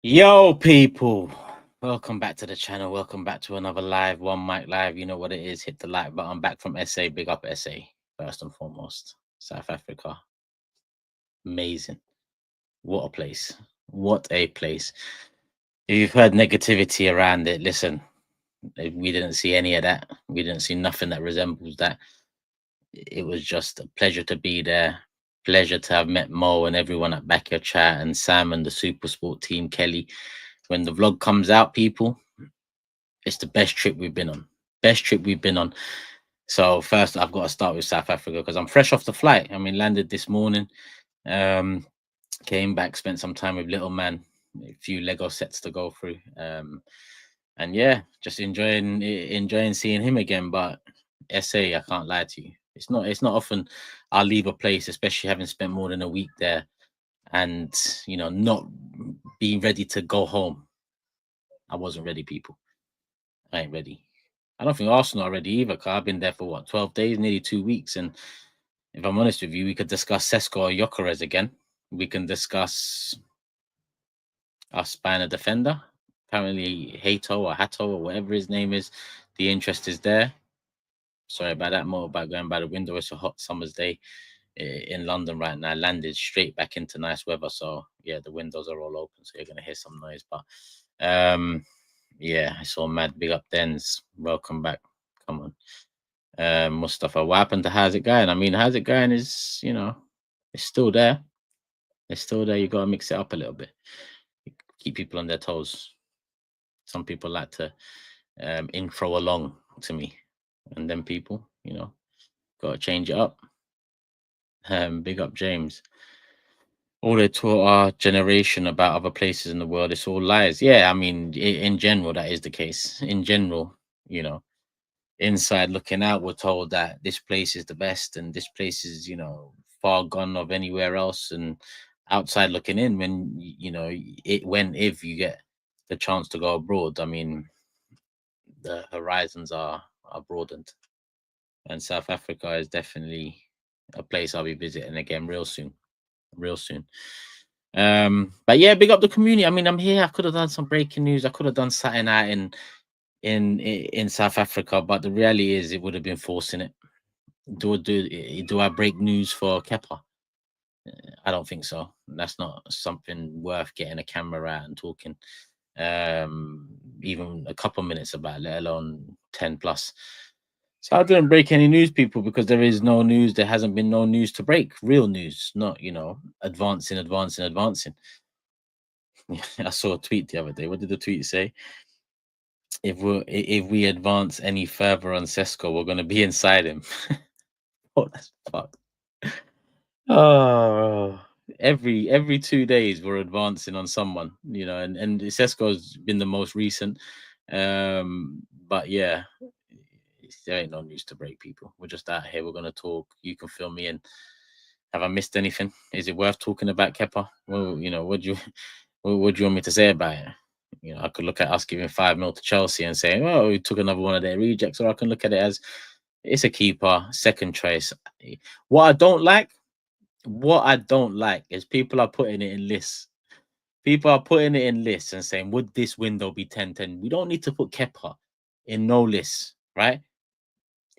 Yo, people, welcome back to the channel. Welcome back to another live, one mic live. You know what it is. Hit the like button. Back from SA. Big up SA. First and foremost, South Africa. Amazing. What a place. What a place. If you've heard negativity around it, listen, we didn't see any of that. We didn't see nothing that resembles that. It was just a pleasure to be there. Pleasure to have met Mo and everyone at Backyard Chat and Sam and the Super Sport team, Kelly. When the vlog comes out, people, it's the best trip we've been on. Best trip we've been on. So first, I've got to start with South Africa because I'm fresh off the flight. I mean, landed this morning, came back, spent some time with little man, a few Lego sets to go through, and yeah, just enjoying seeing him again. But SA, I can't lie to you, it's not often I'll leave a place, especially having spent more than a week there, and not being ready to go home. I wasn't ready, people. I ain't ready. I don't think Arsenal are ready either, because I've been there for what, 12 days, nearly 2 weeks. And if I'm honest with you, we could discuss Sesko or Gyökeres again. We can discuss us buying a defender. Apparently, Hato or Hatto or whatever his name is, the interest is there. Sorry about that, more about going by the window. It's a hot summer's day in London right now. Landed straight back into nice weather. So, yeah, the windows are all open, so you're going to hear some noise. But, yeah, I saw mad. Big up Dens. Welcome back. Come on. Mustafa, what happened to How's It Going? I mean, How's It Going is, it's still there. It's still there. You got to mix it up a little bit. Keep people on their toes. Some people like to intro along to me. And then people, got to change it up. Big up James. All they taught our generation about other places in the world, it's all lies. Yeah, I mean, in general, that is the case. In general, inside looking out, we're told that this place is the best and this place is, far gone of anywhere else. And outside looking in, when, if you get the chance to go abroad, I mean, the horizons are broadened. And South Africa is definitely a place I'll be visiting again real soon. But yeah, big up the community. I mean, I'm here. I could have done some breaking news. I could have done something out in South Africa, but the reality is it would have been forcing it. Do I break news for Kepa? I don't think so. That's not something worth getting a camera out and talking even a couple minutes about, let alone 10 plus. So I didn't break any news, people, because there is no news. There hasn't been no news to break. Real news, not advancing. I saw a tweet the other day. What did the tweet say? If we advance any further on Sesko, we're gonna be inside him. Oh, that's fucked. Oh, every 2 days we're advancing on someone, and Sesko's been the most recent. But yeah, there ain't no news to break, people. We're just out here. We're gonna talk. You can fill me in. Have I missed anything? Is it worth talking about Kepa? Well, what do you want me to say about it? I could look at us giving 5 mil to Chelsea and saying, "Oh, we took another one of their rejects," or I can look at it as it's a keeper, second choice. What I don't like is people are putting it in lists. People are putting it in lists and saying, "Would this window be 10-10?" We don't need to put Kepa in no list, right?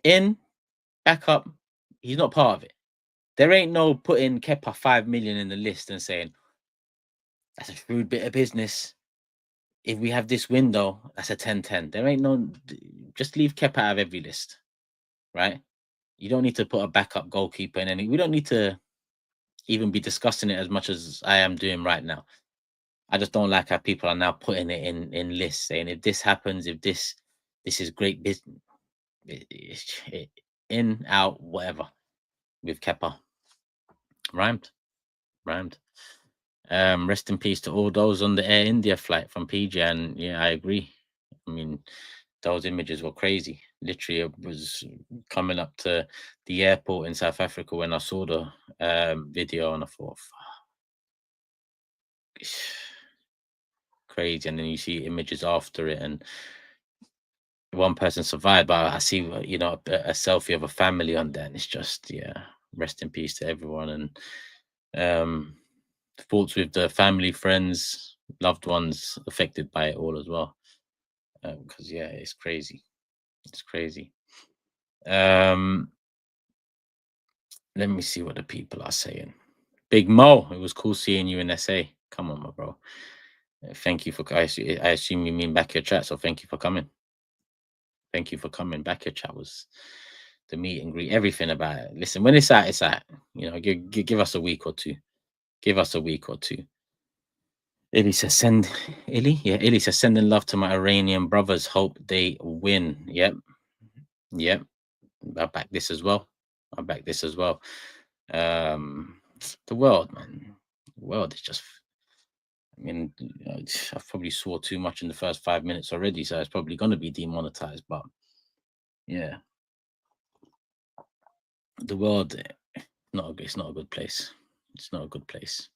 In backup, he's not part of it. There ain't no putting Kepa 5 million in the list and saying that's a shrewd bit of business. If we have this window, that's a 10-10. There ain't no, just leave Kepa out of every list, right? You don't need to put a backup goalkeeper in any. We don't need to even be discussing it as much as I am doing right now. I just don't like how people are now putting it in lists, saying if this happens, if this is great business, in, out, whatever, with Kepa. Rhymed. Rest in peace to all those on the Air India flight from PJ. And yeah, I agree. I mean, those images were crazy. Literally, I was coming up to the airport in South Africa when I saw the video, and I thought, crazy. And then you see images after it, and one person survived, but I see, a selfie of a family on there, and it's just, yeah, rest in peace to everyone. And thoughts with the family, friends, loved ones affected by it all as well. Because yeah, it's crazy. It's crazy. Um, let me see what the people are saying. Big Mo, it was cool seeing you in SA. Come on, my bro. Thank you for. I assume you mean back your chat, so thank you for coming. Thank you for coming back. Your chat was the meet and greet, everything about it. Listen, when it's out, it's out. You know, give us a week or two. Give us a week or two. Illy says send Illy, yeah. Illy says sending love to my Iranian brothers. Hope they win. Yep, yep. I back this as well. I back this as well. The world, man. The world is just. I mean, I've probably swore too much in the first 5 minutes already, so it's probably going to be demonetized. But yeah, the world, it's not a good place. It's not a good place.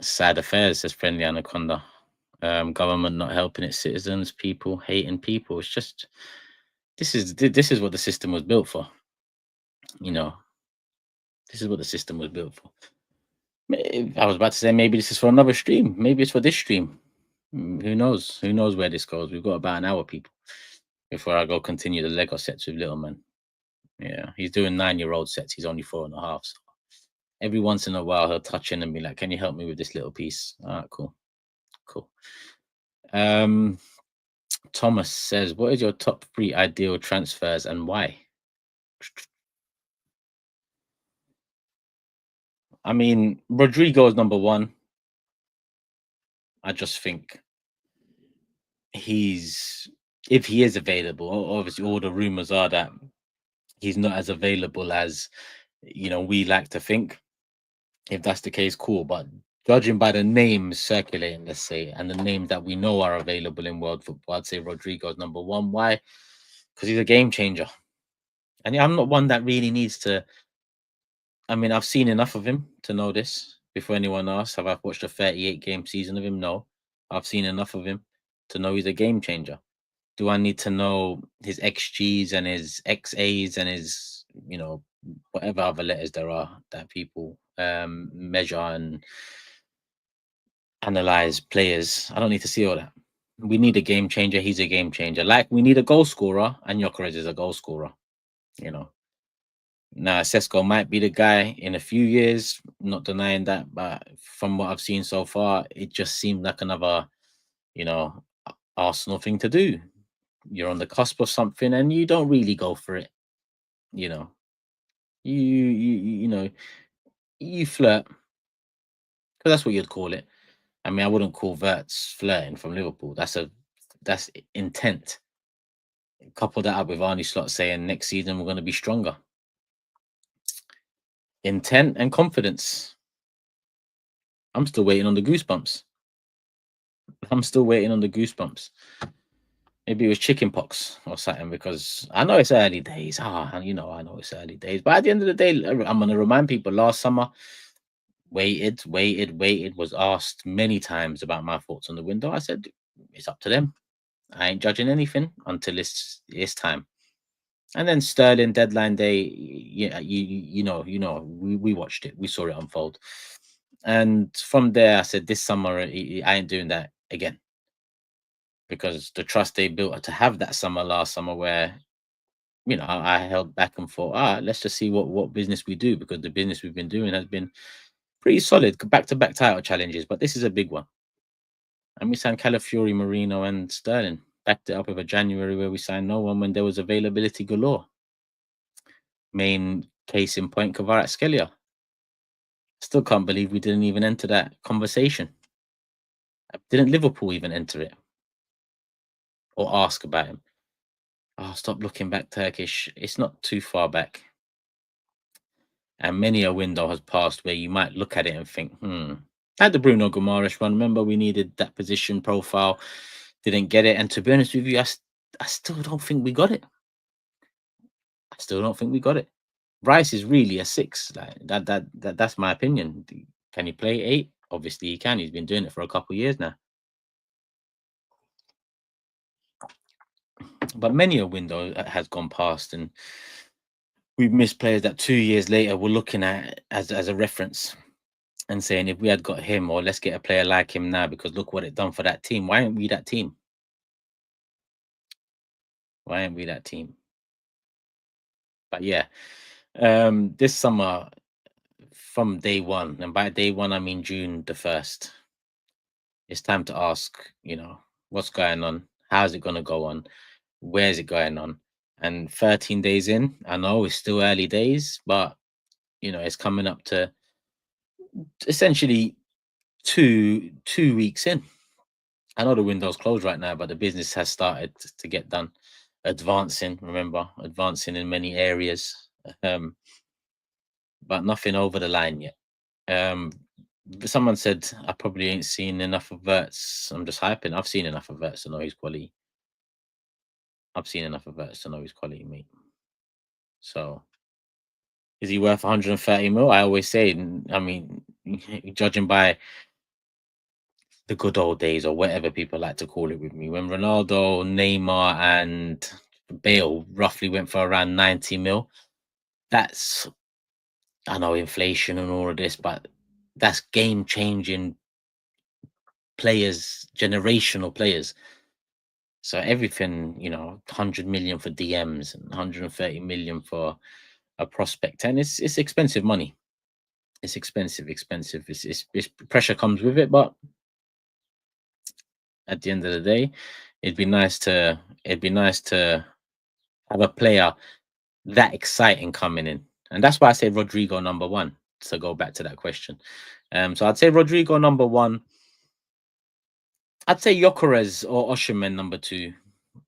Sad affairs, says Friendly Anaconda. Government not helping its citizens, people hating people. It's just this is what the system was built for. You know, this is what the system was built for. I was about to say maybe this is for another stream. Maybe it's for this stream. Who knows? Who knows where this goes? We've got about an hour, people, before I go continue the Lego sets with Little Man. Yeah, he's doing 9-year-old sets. He's only 4.5. So every once in a while, he'll touch in and be like, "Can you help me with this little piece?" All right, cool. Thomas says, "What is your top 3 ideal transfers and why?" I mean, Rodrigo is number 1. I just think if he is available, obviously all the rumors are that he's not as available as we like to think. If that's the case, cool. But judging by the names circulating, let's say, and the names that we know are available in world football, I'd say Rodrigo's number 1. Why? Because he's a game changer. And I'm not one that really needs to. I mean, I've seen enough of him to know this. Before anyone asks, have I watched a 38-game season of him? No. I've seen enough of him to know he's a game changer. Do I need to know his XGs and his XAs and his, whatever other letters there are that people measure and analyze players? I don't need to see all that. We need a game changer. He's a game changer. Like we need a goal scorer, and Gyökeres is a goal scorer. Now, Sesko might be the guy in a few years, not denying that, but from what I've seen so far, it just seemed like another, Arsenal thing to do. You're on the cusp of something and you don't really go for it. You know, you flirt because that's what you'd call it. I mean, I wouldn't call WIRTZ flirting from Liverpool. That's intent. Couple that up with Arnie Slot saying next season we're going to be stronger. Intent and confidence. I'm still waiting on the goosebumps. Maybe it was chicken pox or something because I know it's early days. I know it's early days. But at the end of the day, I'm going to remind people last summer, waited, was asked many times about my thoughts on the window. I said, it's up to them. I ain't judging anything until it's time. And then Sterling deadline day, yeah, we watched it. We saw it unfold. And from there, I said, this summer, I ain't doing that again. Because the trust they built to have that summer last summer where, I held back and thought, let's just see what business we do, because the business we've been doing has been pretty solid, back-to-back title challenges, but this is a big one. And we signed Calafiori, Marino, and Sterling. Backed it up with a January where we signed no one when there was availability galore. Main case in point, Kvaratskhelia. Still can't believe we didn't even enter that conversation. Didn't Liverpool even enter it or ask about him? Oh, stop looking back Turkish. It's not too far back. And many a window has passed where you might look at it and think, Had the Bruno Guimaraes run, remember we needed that position profile, didn't get it. And to be honest with you, I still don't think we got it. Rice is really a 6. Like that's my opinion. Can he play 8? Obviously he can. He's been doing it for a couple of years now. But many a window has gone past, and we've missed players that 2 years later we're looking at as a reference and saying if we had got him, or let's get a player like him now because look what it done for that team. Why aren't we that team? Why aren't we that team? But yeah, this summer from day one, and by day one I mean June the 1st, it's time to ask, what's going on? How's it going to go on? Where's it going on? And 13 days in, I know it's still early days, but it's coming up to essentially two weeks in. I know the window's closed right now, but the business has started to get done. Advancing, remember, advancing in many areas, um, but nothing over the line yet. Someone said I probably ain't seen enough of WIRTZ. I'm just hyping. I've seen enough of WIRTZ to know his quality. I've seen enough of WIRTZ to know his quality, mate. So, is he worth 130 mil? I always say, I mean, judging by the good old days or whatever people like to call it with me, when Ronaldo, Neymar, and Bale roughly went for around 90 mil, that's, I know, inflation and all of this, but that's game changing players, generational players. So everything, 100 million for DMs and 130 million for a prospect, and it's expensive money. It's expensive. It's pressure comes with it, but at the end of the day, it'd be nice to have a player that exciting coming in, and that's why I say Rodrigo number one. To go back to that question, so I'd say Rodrigo number one. I'd say Gyökeres or Osimhen number two.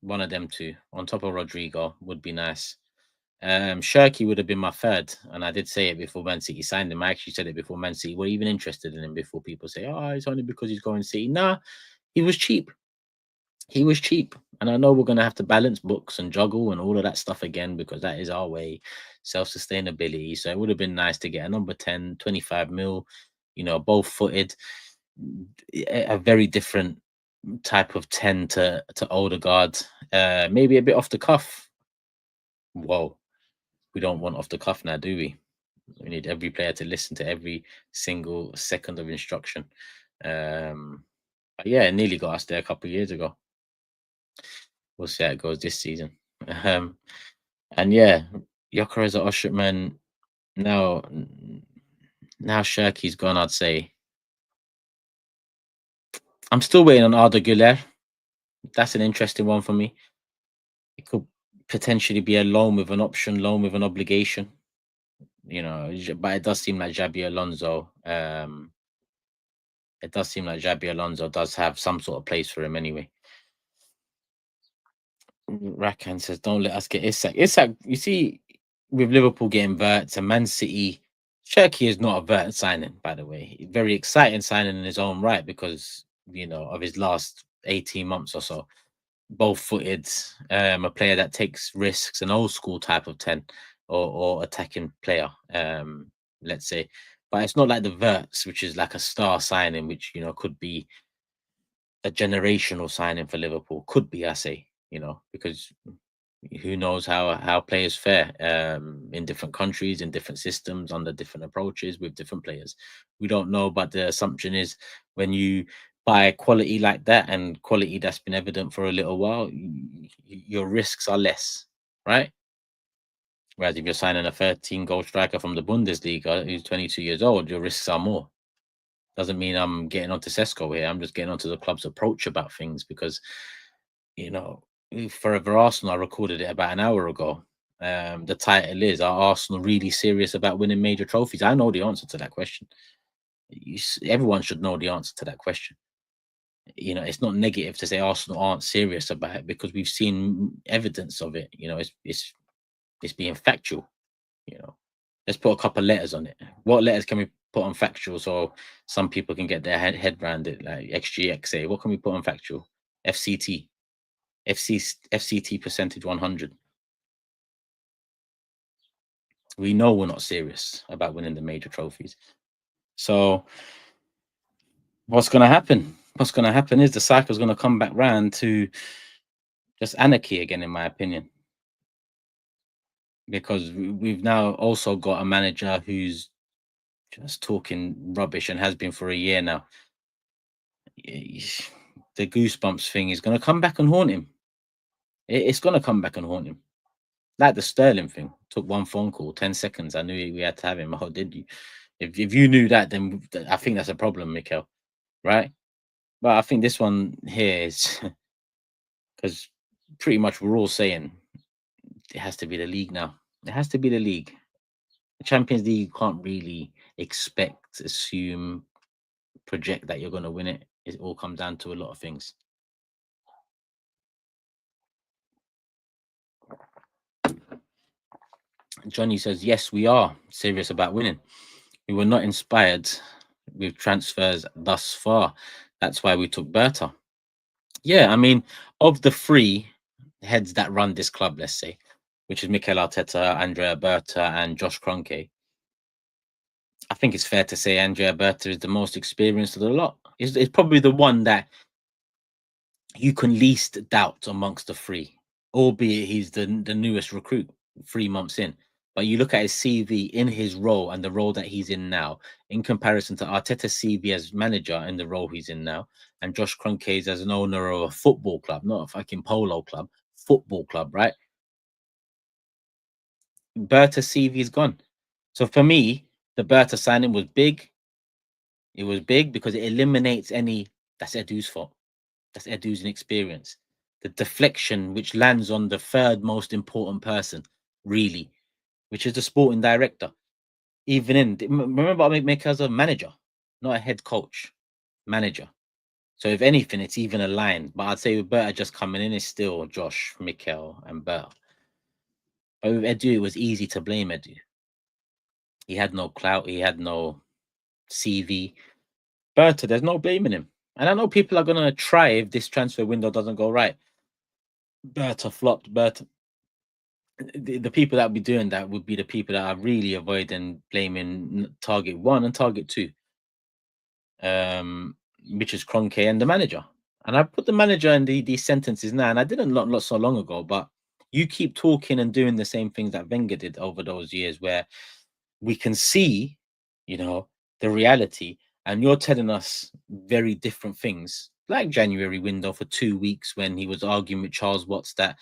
One of them two on top of Rodrigo would be nice. CHERKI would have been my third, and I did say it before Man City signed him. I actually said it before Man City were even interested in him. Before people say, "Oh, it's only because he's going City." Nah, he was cheap. He was cheap, and I know we're gonna have to balance books and juggle and all of that stuff again because that is our way, self-sustainability. So it would have been nice to get a number 10, 25 mil, both footed, a very different type of 10 to Odegaard, maybe a bit off the cuff. Whoa, we don't want off the cuff now, do we? We need every player to listen to every single second of instruction. But yeah, it nearly got us there a couple of years ago. We'll see how it goes this season. Um, and yeah, Gyökeres or Oshipman. Now CHERKI's gone. I'd say I'm still waiting on Arda Güler. That's an interesting one for me. It could potentially be a loan with an option, loan with an obligation. But it does seem like Xabi Alonso. It does seem like Xabi Alonso does have some sort of place for him anyway. Rakan says, "Don't let us get Isak." Isak, you see, with Liverpool getting WIRTZ and Man City, CHERKI is not a WIRTZ signing, by the way. Very exciting signing in his own right because of his last 18 months or so. Both footed, a player that takes risks, an old school type of 10 or attacking player, let's say. But it's not like the WIRTZ, which is like a star signing, which could be a generational signing for Liverpool. Could be, I say, because who knows how players fare in different countries, in different systems, under different approaches with different players. We don't know, but the assumption is when you buy quality like that and quality that's been evident for a little while, your risks are less, right? Whereas if you're signing a 13-goal striker from the Bundesliga who's 22 years old, your risks are more. Doesn't mean I'm getting onto Sesko here. I'm just getting onto the club's approach about things because, Forever Arsenal, I recorded it about an hour ago. The title is, "Are Arsenal really serious about winning major trophies?" I know the answer to that question. Everyone should know the answer to that question. It's not negative to say Arsenal aren't serious about it because we've seen evidence of it. It's being factual. Let's put a couple of letters on it. What letters can we put on factual so some people can get their head around it? Like XGXA. What can we put on factual? FCT. FCT percentage 100. We know we're not serious about winning the major trophies. So what's going to happen? What's going to happen is the cycle's going to come back round to just anarchy again, in my opinion. Because we've now also got a manager who's just talking rubbish and has been for a year now. The goosebumps thing is going to come back and haunt him. It's going to come back and haunt him. Like the Sterling thing. Took one phone call, 10 seconds. I knew we had to have him. Oh, did you? If you knew that, then I think that's a problem, Mikel. Right? But I think this one here is because pretty much we're all saying it has to be the league now. It has to be the league. The Champions League, you can't really expect, assume, project that you're going to win it. It all comes down to a lot of things. Johnny says, yes, we are serious about winning. We were not inspired with transfers thus far. That's why we took Berta. Yeah, I mean, of the three heads that run this club, let's say, which is Mikel Arteta, Andrea Berta, and Josh Kroenke, I think it's fair to say Andrea Berta is the most experienced of the lot. It's probably the one that you can least doubt amongst the three, albeit he's the newest recruit, 3 months in. But you look at his CV in his role and the role that he's in now, in comparison to Arteta's CV as manager and the role he's in now, and Josh Kroenke's as an owner of a football club, not a fucking polo club, football club, right? Berta's CV is gone. So for me, the Berta signing was big. It was big because it eliminates any, that's Edu's fault. That's Edu's inexperience. The deflection which lands on the third most important person, really, which is the sporting director. Even in, remember, I make as a manager, not a head coach, manager. So if anything, it's even aligned. But I'd say with Berta just coming in, is still Josh, Mikel, and Berta. But with Edu, it was easy to blame Edu. He had no clout. He had no CV. Berta, there's no blaming him. And I know people are going to try if this transfer window doesn't go right. Berta flopped. Berta. The people that would be doing that would be the people that are really avoiding blaming target 1 and target 2, which is Kroenke and the manager. And I put the manager in these sentences now, and I didn't not so long ago, but you keep talking and doing the same things that Wenger did over those years, where we can see, the reality, and you're telling us very different things, like January window for 2 weeks when he was arguing with Charles Watts that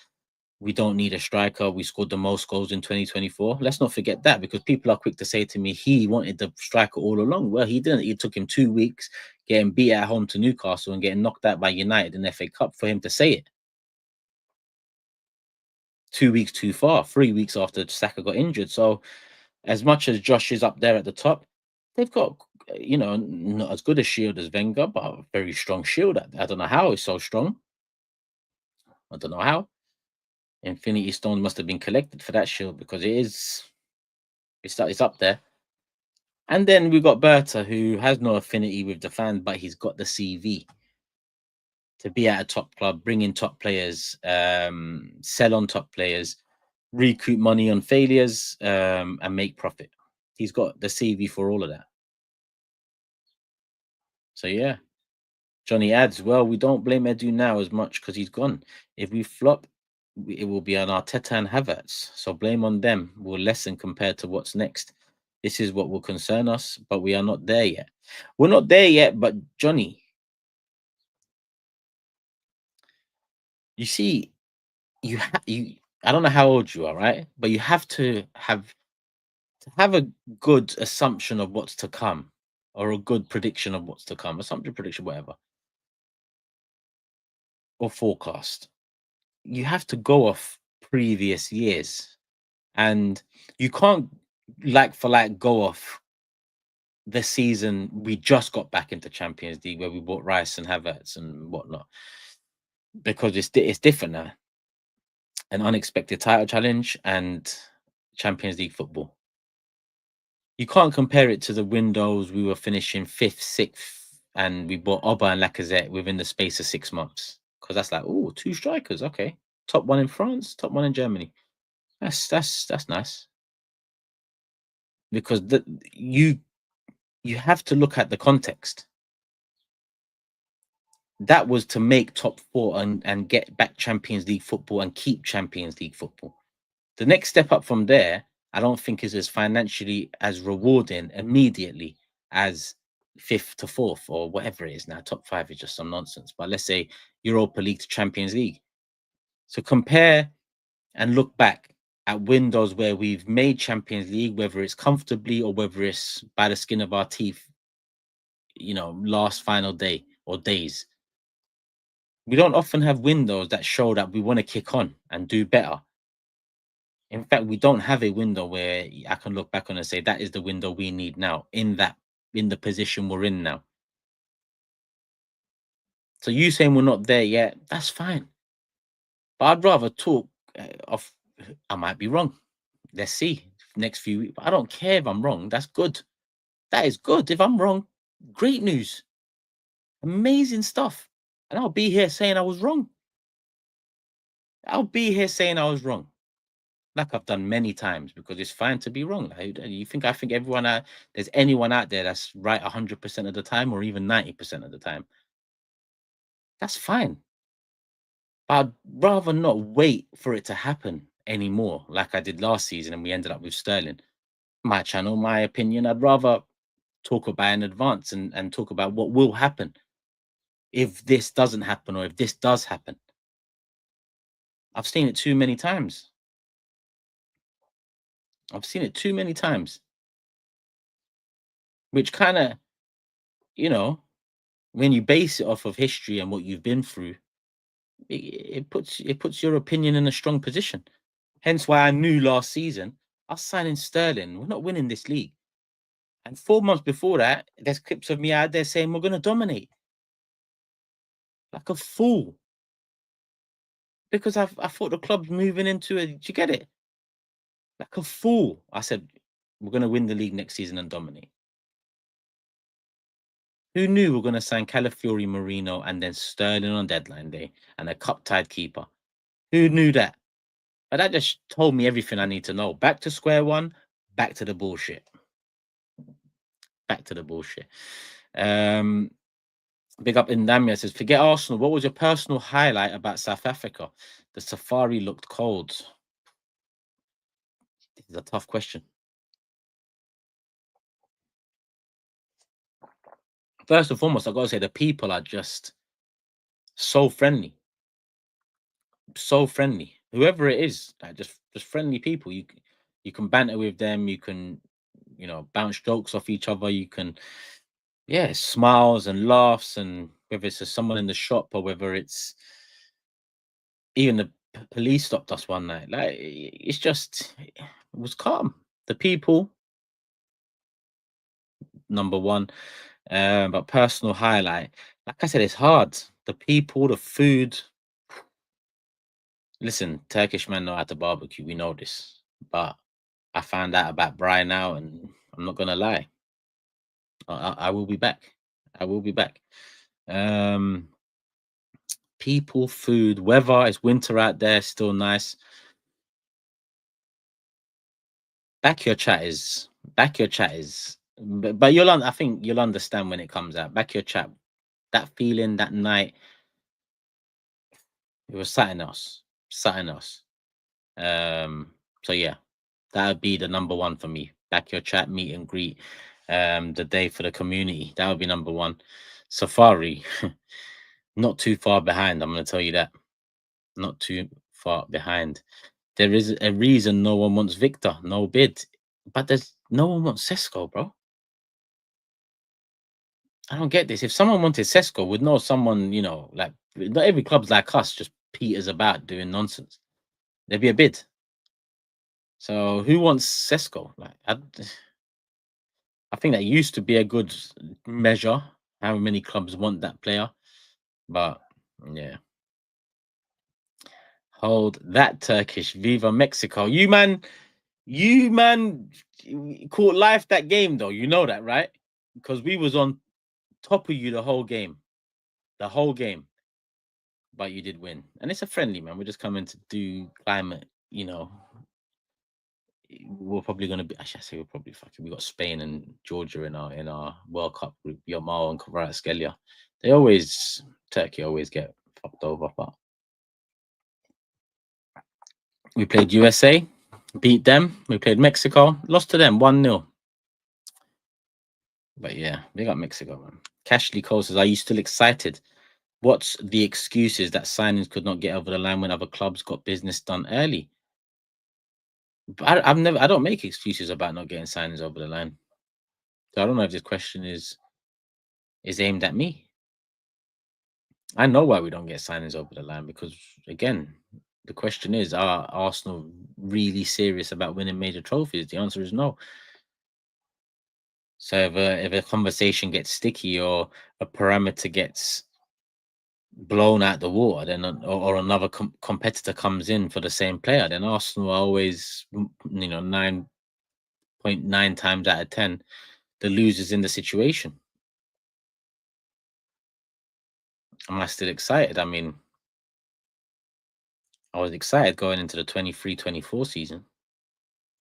we don't need a striker. We scored the most goals in 2024. Let's not forget that, because people are quick to say to me, he wanted the striker all along. Well, he didn't. It took him 2 weeks getting beat at home to Newcastle and getting knocked out by United in the FA Cup for him to say it. 2 weeks too far, 3 weeks after Saka got injured. So as much as Josh is up there at the top, they've got, not as good a shield as Wenger, but a very strong shield. I don't know how it's so strong. I don't know how. Infinity Stone must have been collected for that shield, because it's up there. And then we've got Berta, who has no affinity with the fans, but he's got the CV to be at a top club, bring in top players, sell on top players, recoup money on failures, and make profit. He's got the CV for all of that. So yeah, Johnny adds, well, we don't blame Edu now as much because he's gone. If we flop, it will be on Arteta and Havertz. So blame on them will lessen compared to what's next. This is what will concern us, but we are not there yet. We're not there yet, but Johnny, you see, you I don't know how old you are, right? But you have to have a good assumption of what's to come, or a good prediction of what's to come, assumption, prediction, whatever, or forecast. You have to go off previous years, and you can't like for like go off the season we just got back into Champions League, where we bought Rice and Havertz and whatnot, because it's different now. An unexpected title challenge and Champions League football. You can't compare it to the windows we were finishing 5th, 6th, and we bought Oba and Lacazette within the space of 6 months, because that's like, oh, 2 strikers, okay, top 1 in France, top 1 in Germany. That's nice, because you have to look at the context. That was to make top 4 and get back Champions League football and keep Champions League football. The next step up from there I don't think is as financially as rewarding immediately as 5th to 4th or whatever it is now. Top 5 is just some nonsense. But let's say Europa League to Champions League. So compare and look back at windows where we've made Champions League, whether it's comfortably or whether it's by the skin of our teeth, last final day or days. We don't often have windows that show that we want to kick on and do better. In fact, we don't have a window where I can look back on and say that is the window we need now in the position we're in now. So you saying we're not there yet, that's fine. But I'd rather talk of I might be wrong. Let's see next few weeks. I don't care if I'm wrong. That's good. That is good. If I'm wrong, great news. Amazing stuff. And I'll be here saying I was wrong. I'll be here saying I was wrong. Like I've done many times, because it's fine to be wrong. I think everyone there's anyone out there that's right 100% of the time or even 90% of the time. That's fine. But I'd rather not wait for it to happen anymore, like I did last season and we ended up with Sterling. My channel, my opinion, I'd rather talk about in advance and talk about what will happen if this doesn't happen or if this does happen. I've seen it too many times. I've seen it too many times. Which kind of, when you base it off of history and what you've been through, it puts your opinion in a strong position. Hence why I knew last season, us signing Sterling, we're not winning this league. And 4 months before that, there's clips of me out there saying we're going to dominate. Like a fool. Because I thought the club's moving into it. Did you get it? Like a fool. I said, we're going to win the league next season and dominate. Who knew we're going to sign Calafiori, Marino, and then Sterling on deadline day and a cup-tied keeper? Who knew that? But that just told me everything I need to know. Back to square one, back to the bullshit. Back to the bullshit. Big up Indamia says, forget Arsenal. What was your personal highlight about South Africa? The safari looked cold. This is a tough question. First and foremost, I gotta say the people are just so friendly. So friendly. Whoever it is, like just friendly people. You can banter with them, you can, bounce jokes off each other, you can smiles and laughs, and whether it's someone in the shop or whether it's even the police stopped us one night. Like it's just it was calm. The people, number one. But personal highlight, like I said, it's hard. The people, the food. Listen, Turkish men know how to barbecue. We know this. But I found out about Brian now, and I'm not gonna lie. I will be back. I will be back. People, food, weather. It's winter out there. Still nice. Back your chat is. But I think you'll understand when it comes out. Back your chat. That feeling that night. It was something else. Something else. So yeah, that would be the number one for me. Back your chat, meet and greet. The day for the community. That would be number one. Safari, not too far behind. I'm gonna tell you that. Not too far behind. There is a reason no one wants Victor, no bid. But there's no one wants Sesko, bro. I don't get this. If someone wanted Sesko, would know someone, like not every club's like us, just peters about doing nonsense. There'd be a bid. So who wants Sesko? Like I think that used to be a good measure. How many clubs want that player? But yeah. Hold that Turkish. Viva Mexico. You man caught life that game though. You know that, right? Because we was on top of you the whole game. The whole game. But you did win. And it's a friendly, man. We're just coming to do climate, we're probably going to be. Actually, I say we're probably fucking. We got Spain and Georgia in our World Cup group. Yamal and Kvaratskhelia. Turkey always get fucked over. But we played USA. Beat them. We played Mexico. Lost to them 1-0. But yeah, we got Mexico, man. Cashley Cole says, "Are you still excited? What's the excuses that signings could not get over the line when other clubs got business done early?" I don't make excuses about not getting signings over the line. So I don't know if this question is aimed at me. I know why we don't get signings over the line because, again, the question is, are Arsenal really serious about winning major trophies? The answer is no. So if a conversation gets sticky or a parameter gets blown out the water, then or another competitor comes in for the same player, then Arsenal are always, 9.9 times out of 10 the losers in the situation. Am I still excited? I mean, I was excited going into the 23-24 season,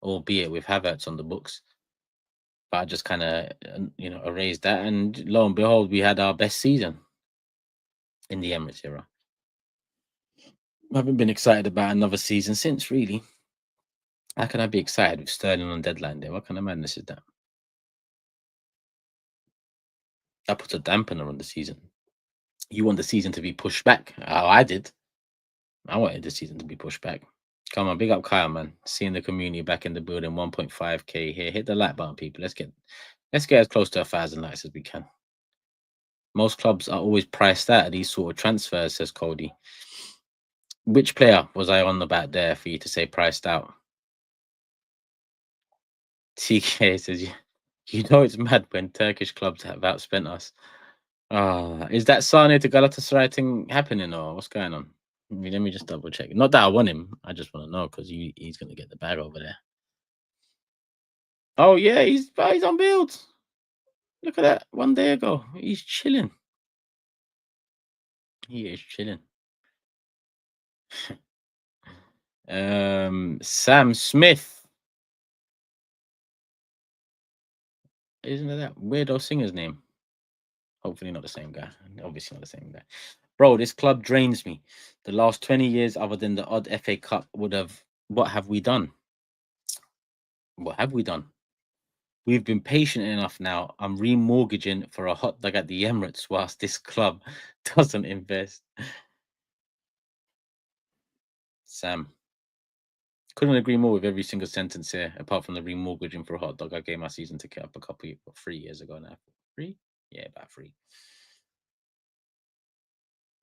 albeit with Havertz on the books. But I just kind of, erased that. And lo and behold, we had our best season in the Emirates era. I haven't been excited about another season since, really. How can I be excited with Sterling on deadline day? What kind of madness is that? That puts a dampener on the season. You want the season to be pushed back. Oh, I did. I wanted the season to be pushed back. Come on, big up Kyle, man. Seeing the community back in the building, 1.5k here. Hit the like button, people. Let's get as close to 1,000 likes as we can. Most clubs are always priced out of these sort of transfers, says Cody. Which player was I on about there for you to say priced out? TK says, you know it's mad when Turkish clubs have outspent us. Is that Sane to Galatasaray thing happening or what's going on? Let me just double check. Not that I want him. I just want to know because he's going to get the bag over there. Oh, yeah, he's on build. Look at that. 1 day ago. He's chilling. He is chilling. Sam Smith. Isn't that weirdo singer's name? Hopefully not the same guy. Obviously not the same guy. Bro, this club drains me. The last 20 years, other than the odd FA Cup, what have we done? What have we done? We've been patient enough now. I'm remortgaging for a hot dog at the Emirates whilst this club doesn't invest. Sam. Couldn't agree more with every single sentence here, apart from the remortgaging for a hot dog. I gave my season ticket up 3 years ago now. 3? Yeah, about 3.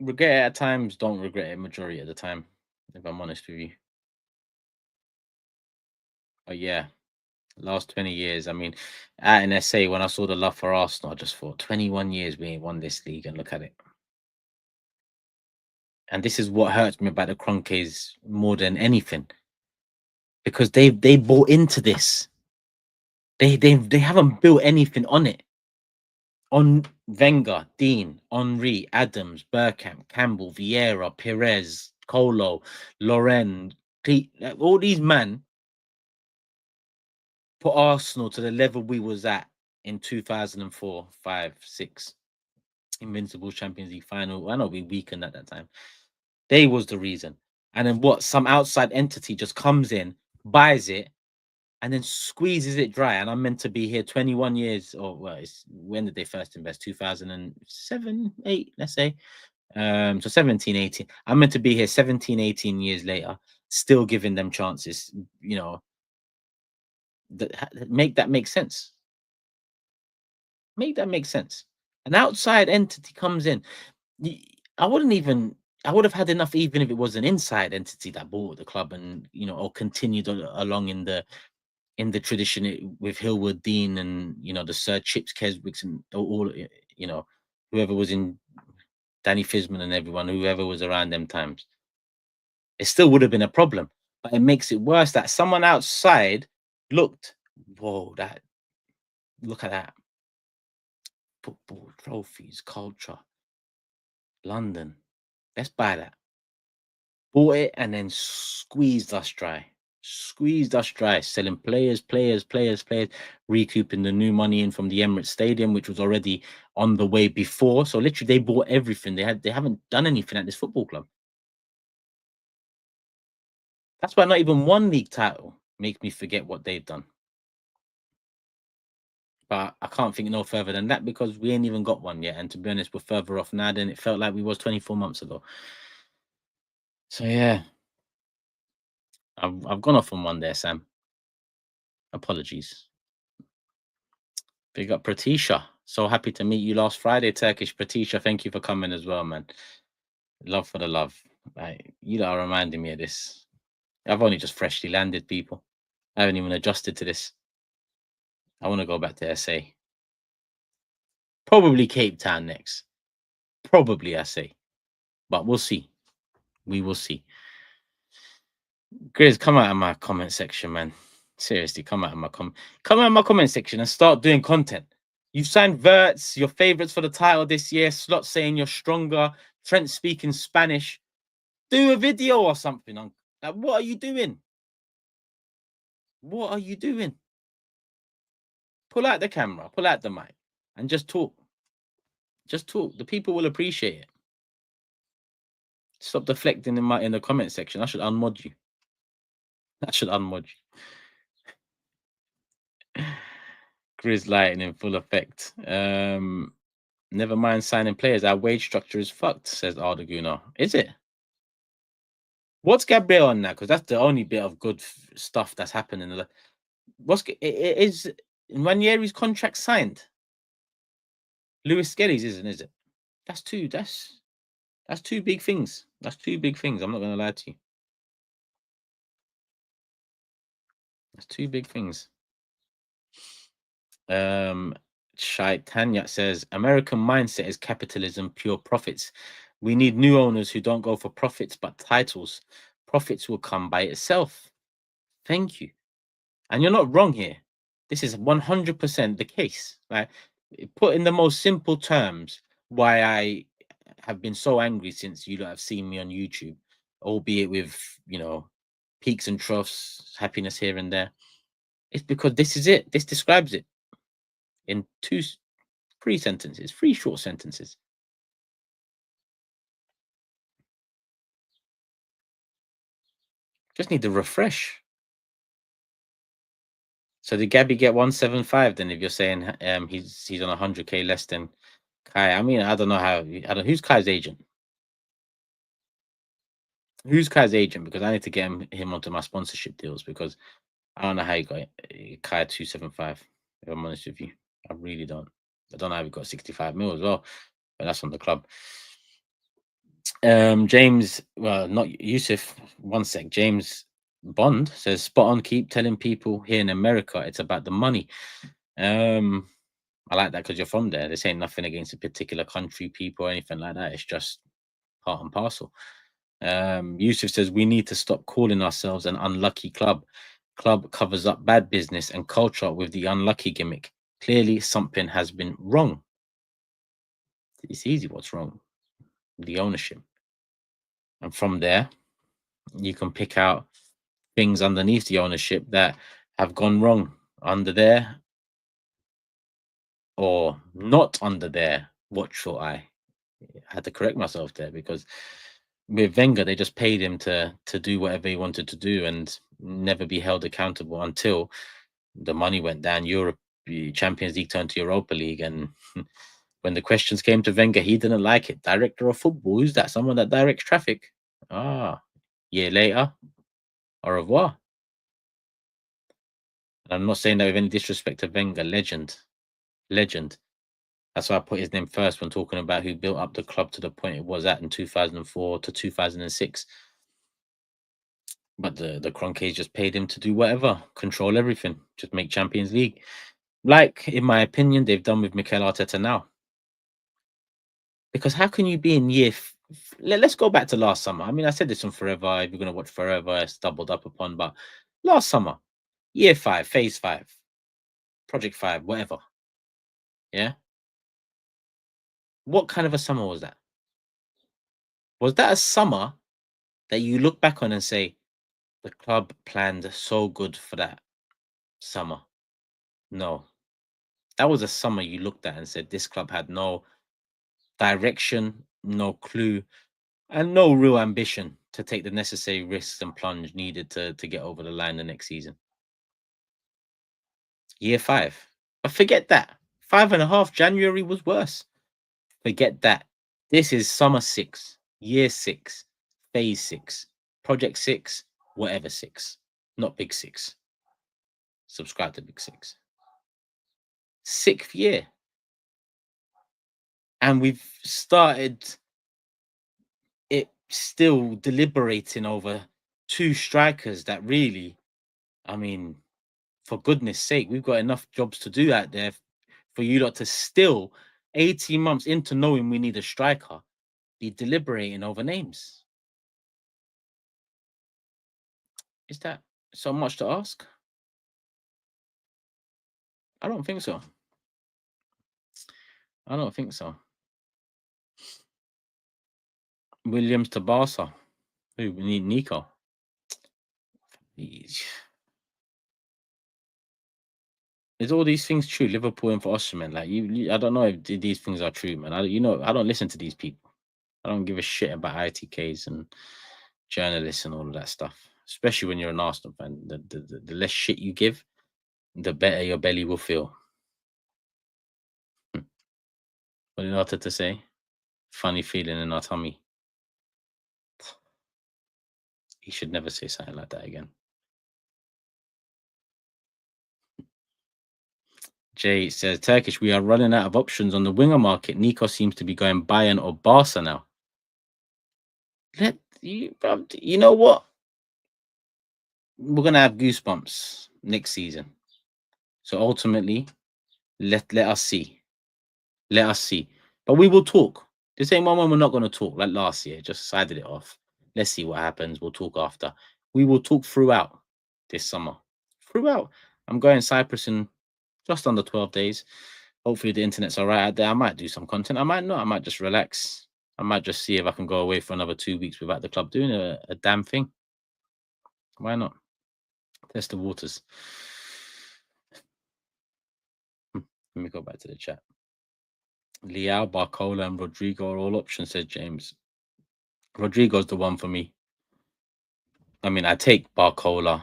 Regret it at times, don't regret it majority of the time, if I'm honest with you. But yeah, last 20 years, I mean, at an SA, when I saw the love for Arsenal, I just thought 21 years we ain't won this league, and look at it. And this is what hurts me about the Cronkies more than anything, because they bought into this. They haven't built anything on it. On Wenger, Dean, Henry, Adams, Bergkamp, Campbell, Vieira, Perez, Colo, Loren, all these men put Arsenal to the level we was at in 2004, 5, 6. Invincible Champions League final. I know we weakened at that time. They was the reason. And then what? Some outside entity just comes in, buys it, and then squeezes it dry. And I'm meant to be here 21 years, or well, when did they first invest? 2007, 8, let's say. So 17, 18. I'm meant to be here 17, 18 years later, still giving them chances, make that make sense. Make that make sense. An outside entity comes in. I would have had enough even if it was an inside entity that bought the club and or continued along in the tradition with Hillwood, Dean, and the Sir Chips Keswicks and all whoever was in Danny Fisman and everyone, whoever was around them times. It still would have been a problem, but it makes it worse that someone outside looked, whoa, look at that. Football, trophies, culture, London. Let's buy that. Bought it and then squeezed us dry. Selling players, recouping the new money in from the Emirates Stadium, which was already on the way before. So literally they bought everything. They haven't done anything at this football club. That's why not even one league title. make me forget what they've done. But I can't think no further than that because we ain't even got one yet. And to be honest, we're further off now than it felt like we was 24 months ago. So yeah, I've gone off on one there, Sam. Apologies. Big up Pratisha. So happy to meet you last Friday, Turkish Pratisha. Thank you for coming as well, man. Love for the love. Like, you are reminding me of this. I've only just freshly landed, people. I haven't even adjusted to this. I want to go back to SA. Probably Cape Town next. Probably, I say. But we'll see. We will see. Grizz, come out of my comment section, man. Seriously, come out of my comment section and start doing content. You've signed WIRTZ, your favorites for the title this year. Slot saying you're stronger. Trent speaking Spanish. Do a video or something. Like, what are you doing? What are you doing? Pull out the camera, pull out the mic, and just talk. Just talk. The people will appreciate it. Stop deflecting in the comment section. I should unmod you. I should unmod you. Grizz lighting in full effect. Never mind signing players. Our wage structure is fucked, says Ardaguna. Is it? What's Gabriel on now? Because that's the only bit of good stuff that's happening. Is Nwaneri's contract signed? Lewis Skelly's isn't, is it? That's two big things. That's two big things. I'm not gonna lie to you. That's two big things. Shai Tanya says American mindset is capitalism, pure profits. We need new owners who don't go for profits but titles. Profits will come by itself. Thank you. And you're not wrong here. This is 100% the case. Like, put in the most simple terms, why I have been so angry since you have seen me on YouTube, albeit with, peaks and troughs, happiness here and there. It's because this is it. This describes it in three short sentences. Just need to refresh. So did Gabby get 175 then? If you're saying he's on 100k less than Kai, I mean I don't know who's Kai's agent. Who's Kai's agent? Because I need to get him onto my sponsorship deals because I don't know how he got Kai 275. If I'm honest with you, I really don't. I don't know how he got 65 mil as well, but that's on the club. James, well, not Yusuf. One sec. James Bond says, "Spot on. Keep telling people here in America it's about the money." I like that because you're from there. This ain't nothing against a particular country, people, or anything like that. It's just part and parcel. Yusuf says we need to stop calling ourselves an unlucky club. Club covers up bad business and culture with the unlucky gimmick. Clearly, something has been wrong. It's easy. What's wrong? The ownership. And from there, you can pick out things underneath the ownership that have gone wrong under there or not under there. Watchful eye. I had to correct myself there because with Wenger, they just paid him to do whatever he wanted to do and never be held accountable until the money went down. Europe, Champions League turned to Europa League, and when the questions came to Wenger, he didn't like it. Director of football, who's that? Someone that directs traffic. Year later, au revoir. And I'm not saying that with any disrespect to Wenger, legend. That's why I put his name first when talking about who built up the club to the point it was at in 2004 to 2006. But the Kroenkes just paid him to do whatever, control everything, just make Champions League. Like, in my opinion, they've done with Mikel Arteta now. Because how can you be in let's go back to last summer. I mean, I said this on Forever. If you're going to watch Forever, it's doubled up upon. But last summer, year 5, phase 5, project 5, whatever. Yeah. What kind of a summer was that? Was that a summer that you look back on and say, the club planned so good for that summer? No. That was a summer you looked at and said, this club had no direction, no clue, and no real ambition to take the necessary risks and plunge needed to get over the line the next season. Year 5. But forget that. 5.5 January was worse. Forget that. This is summer 6, year 6, phase 6, project 6, whatever 6. Not big 6. Subscribe to big 6. 6th year. And we've started it still deliberating over 2 strikers that really, I mean, for goodness sake, we've got enough jobs to do out there for you lot to still 18 months into knowing we need a striker, be deliberating over names. Is that so much to ask? I don't think so. I don't think so. Williams to Barca. Who we need Nico. Is all these things true? Liverpool and for Osimhen, like I don't know if these things are true, man. I don't listen to these people. I don't give a shit about ITKs and journalists and all of that stuff. Especially when you're an Arsenal fan, the less shit you give, the better your belly will feel. What did Arteta say? Funny feeling in our tummy. He should never say something like that again. Jay says, Turkish, we are running out of options on the winger market. Nico seems to be going Bayern or Barca now. You know what? We're going to have goosebumps next season. So ultimately, let us see. Let us see. But we will talk. This ain't one when we're not going to talk like last year. Just sided it off. Let's see what happens. We'll talk after. We will talk throughout this summer. Throughout. I'm going Cyprus in just under 12 days. Hopefully the internet's all right out there. I might do some content. I might not. I might just relax. I might just see if I can go away for another 2 weeks without the club doing a damn thing. Why not? Test the waters. Let me go back to the chat. Leao, Barcola, and Rodrigo are all options, said James. Rodrigo's the one for me. I mean, I take Barcola.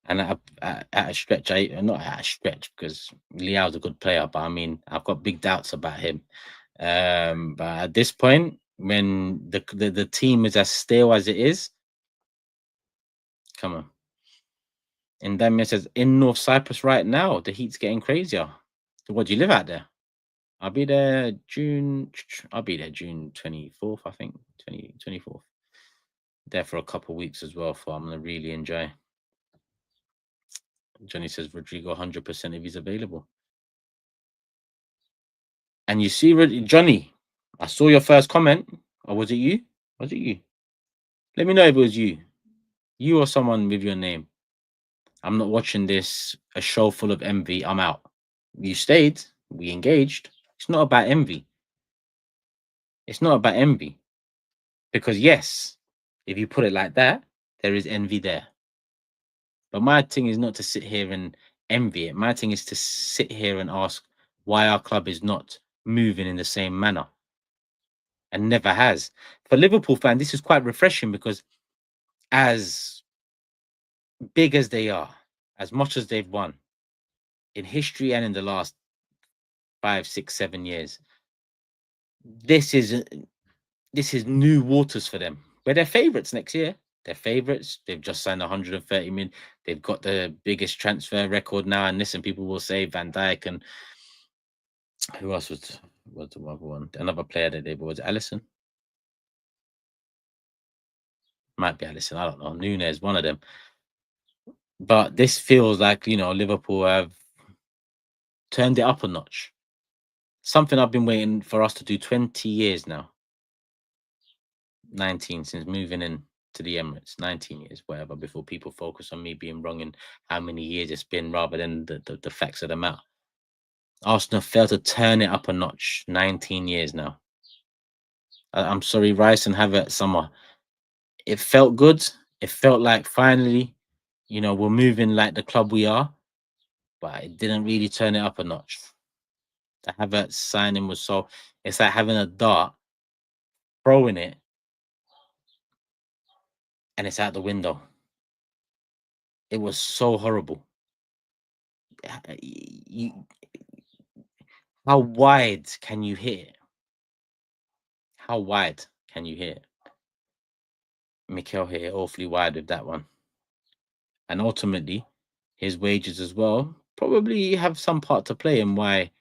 And at a stretch, not at a stretch because Leao's a good player, but I mean, I've got big doubts about him. But at this point, when the team is as stale as it is, come on. And Damien says, in North Cyprus right now, the heat's getting crazier. What do you live out there? I'll be there June 24th, I think. 24th. There for a couple of weeks as well, for I'm gonna really enjoy. Johnny says Rodrigo 100% if he's available. And you see, Johnny, I saw your first comment. Or was it you? Was it you? Let me know if it was you. You or someone with your name. I'm not watching this, a show full of envy. I'm out. You stayed. We engaged. It's not about envy. It's not about envy. Because yes, if you put it like that, there is envy there. But my thing is not to sit here and envy it. My thing is to sit here and ask why our club is not moving in the same manner. And never has. For Liverpool fan, this is quite refreshing because as big as they are, as much as they've won in history and in the last 5, 6, 7 years, this is new waters for them. But they're favourites next year. They're favourites. They've just signed 130 million. They've got the biggest transfer record now. And listen, people will say Van Dijk and who else was the other one? Another player that they bought was Allison. Might be Allison. I don't know. Nunes, one of them. But this feels like, Liverpool have turned it up a notch. Something I've been waiting for us to do 20 years now. 19 since moving in to the Emirates. 19 years, whatever, before people focus on me being wrong in how many years it's been rather than the facts of the matter. Arsenal failed to turn it up a notch. 19 years now. I'm sorry, Rice and Havertz, summer. It felt good. It felt like finally, we're moving like the club we are, but it didn't really turn it up a notch. The Havertz signing was it's like having a dart, throwing it, and it's out the window. It was so horrible. you, how wide can you hit it? How wide can you hit it? Mikel hit it awfully wide with that one. And ultimately, his wages as well probably have some part to play in why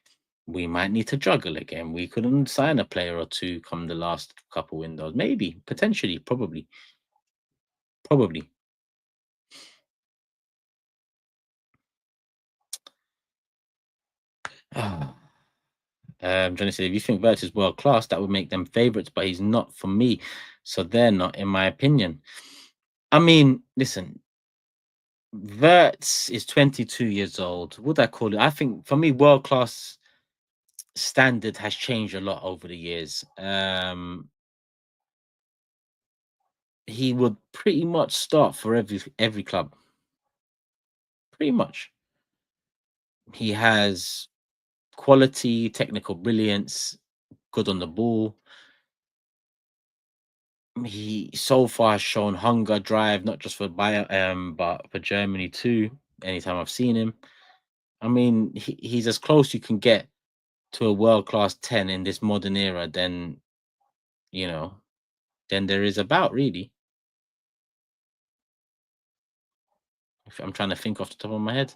we might need to juggle again. We couldn't sign a player or two come the last couple windows. Maybe, potentially, probably, probably. Johnny said, if you think WIRTZ is world class, that would make them favourites, but he's not for me. So they're not, in my opinion. I mean, listen, WIRTZ is 22 years old. What would I call it? I think for me, world class standard has changed a lot over the years. He would pretty much start for every club. Pretty much. He has quality, technical brilliance, good on the ball. He so far has shown hunger, drive, not just for Bayern, but for Germany too. Anytime I've seen him, I mean, he's as close you can get to a world class 10 in this modern era. Then you know, then there is about really. If I'm trying to think off the top of my head,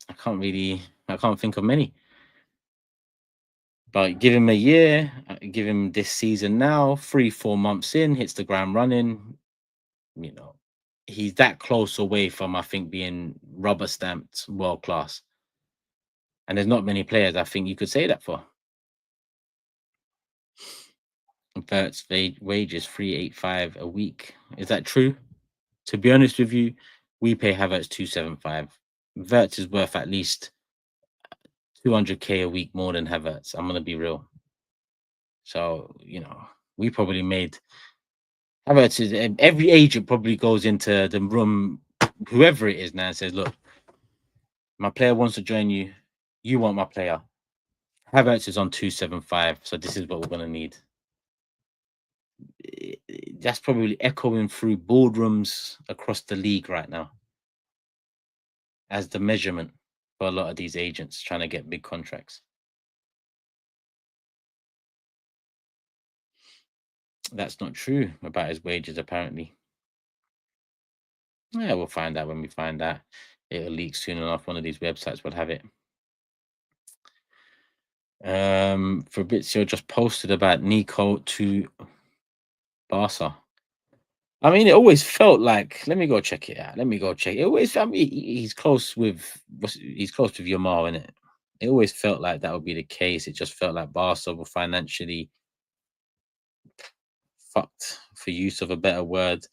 I can't think of many. But give him a year, give him this season now, 3, 4 months in, hits the ground running. You know, he's that close away from, I think, being rubber stamped world class. And there's not many players I think you could say that for. WIRTZ wages 385 a week. Is that true? To be honest with you, we pay Havertz 275. WIRTZ is worth at least 200k a week more than Havertz. I'm gonna be real. So we probably made Havertz is every agent probably goes into the room, whoever it is now, and says, "Look, my player wants to join you. You want my player. Havertz is on 275, so this is what we're gonna need." That's probably echoing through boardrooms across the league right now as the measurement for a lot of these agents trying to get big contracts. That's not true about his wages, apparently. Yeah, we'll find out when we find out. It'll leak soon enough. One of these websites will have it. Fabrizio just posted about Nico to Barca. I mean, it always felt like. Let me go check it out. Let me go check. It always. I mean, he's close with. He's close with Yamal, innit? It always felt like that would be the case. It just felt like Barca were financially fucked, for use of a better word,